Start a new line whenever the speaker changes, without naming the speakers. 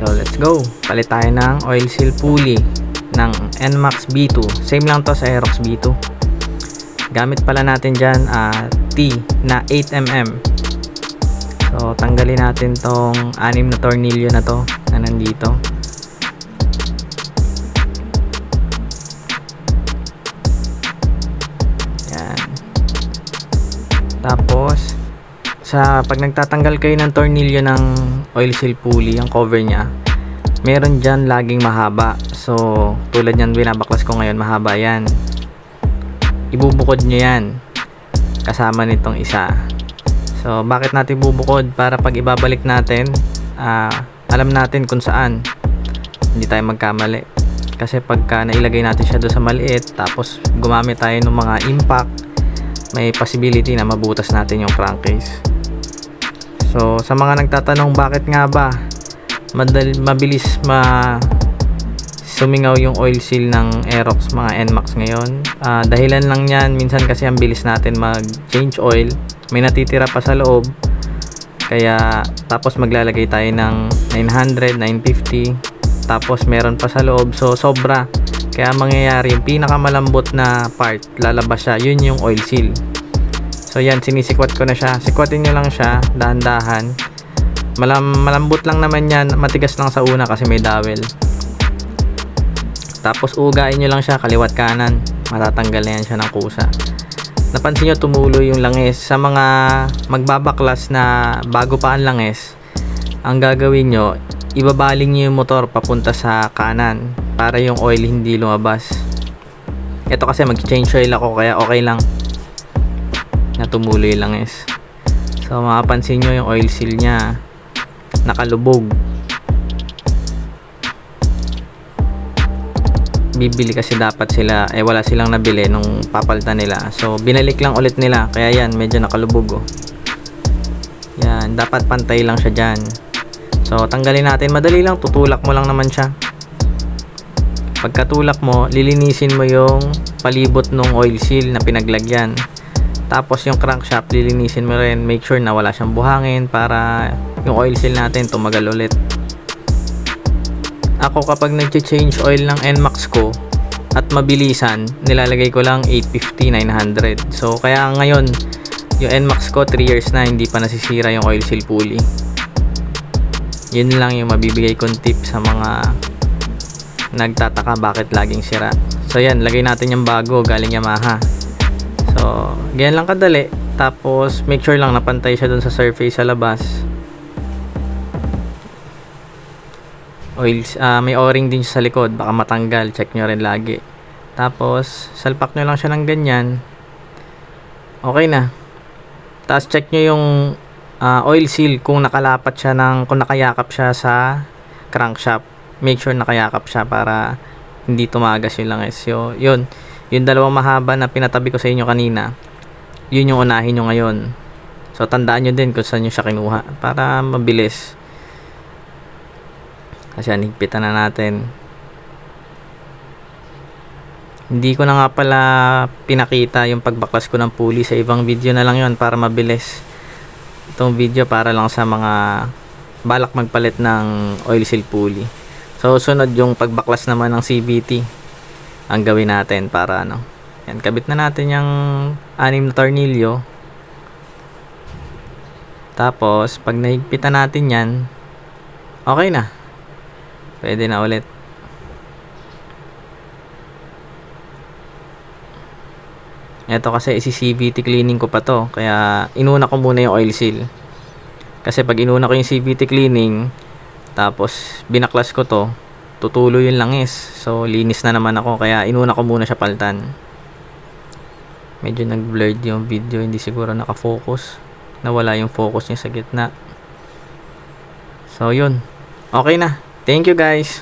So let's go. Palit tayo ng oil seal pulley ng NMAX B2. Same lang to sa Aerox B2. Gamit pala natin dyan T na 8mm. So tanggalin natin tong 6 na tornilyo na to na nandito. Yan. Tapos pag nagtatanggal kayo ng tornilyo ng oil seal pulley, ang cover nya, meron dyan laging mahaba. So tulad yan, binabaklas ko ngayon, mahaba yan. Ibubukod nyo yan kasama nitong isa. So bakit natin bubukod? Para pag ibabalik natin, alam natin kung saan, hindi tayo magkamali. Kasi pagka nailagay natin siya doon sa maliit, tapos gumamit tayo ng mga impact, may possibility na mabutas natin yung crankcase. So sa mga nagtatanong bakit nga ba mabilis sumingaw yung oil seal ng Aerox mga NMAX ngayon, dahilan lang yan, minsan kasi ang bilis natin mag change oil, may natitira pa sa loob, kaya tapos maglalagay tayo ng 900, 950, tapos meron pa sa loob, so sobra, kaya mangyayari yung pinakamalambot na part, lalabas siya, yun yung oil seal. So yan, sinisikwat ko na siya. Sikwatin nyo lang siya, dahan-dahan. Malambot lang naman yan, matigas lang sa una kasi may dowel. Tapos ugain nyo lang siya kaliwat kanan, matatanggal na yan siya ng kusa. Napansin nyo tumulo yung langis. Sa mga magbabaklas na bago pa ang langis, ang gagawin nyo, ibabaling nyo yung motor papunta sa kanan para yung oil hindi lumabas. Ito kasi mag-change oil ako, kaya okay lang na tumulo yung langis. So mapapansin nyo yung oil seal nya nakalubog. Bibili kasi dapat sila, wala silang nabili nung papalitan nila, so binalik lang ulit nila, kaya yan medyo nakalubog. Yan, dapat pantay lang siya dyan. So tanggalin natin, madali lang, tutulak mo lang naman siya. Pagkatulak mo, lilinisin mo yung palibot ng oil seal na pinaglagyan. Tapos yung crankshaft, lilinisin mo rin, make sure na wala siyang buhangin para yung oil seal natin tumagal ulit. Ako kapag nag-change oil ng NMAX ko at mabilisan, nilalagay ko lang 850, 900. So kaya ngayon yung NMAX ko 3 years na hindi pa nasisira yung oil seal pulley. Yun lang yung mabibigay kong tip sa mga nagtataka bakit laging sira. So yan, lagay natin yung bago galing Yamaha. So ganyan lang kadali. Tapos make sure lang napantay siya dun sa surface sa labas. Oils, may o-ring din siya sa likod, baka matanggal, check nyo rin lagi. Tapos salpak nyo lang siya ng ganyan, okay na. Tapos check nyo yung oil seal kung nakalapat siya kung nakayakap siya sa crankshaft. Make sure nakayakap siya para hindi tumagas yung langis. So yun, yung dalawang mahaba na pinatabi ko sa inyo kanina, yun yung unahin nyo ngayon. So tandaan nyo din kung saan nyo siya kinuha para mabilis. Kasi higpitan na natin. Hindi ko na nga pala pinakita yung pagbaklas ko ng pulley, sa ibang video na lang yon para mabilis. Itong video para lang sa mga balak magpalit ng oil seal pulley. So sunod yung pagbaklas naman ng CVT ang gawin natin para yan, kabit na natin yung 6 na tornilyo. Tapos pag nahigpitan natin yan, okay na, pwede na ulit. Ito kasi isi-CVT cleaning ko pa to, kaya inuna ko muna yung oil seal. Kasi pag inuna ko yung CVT cleaning, tapos binaklas ko to, tutulo yung langis. So linis na naman ako, kaya inuna ko muna siya palitan. Medyo nag-blurred yung video, hindi siguro nakafocus. Nawala yung focus niya sa gitna. So yun, okay na. Thank you guys.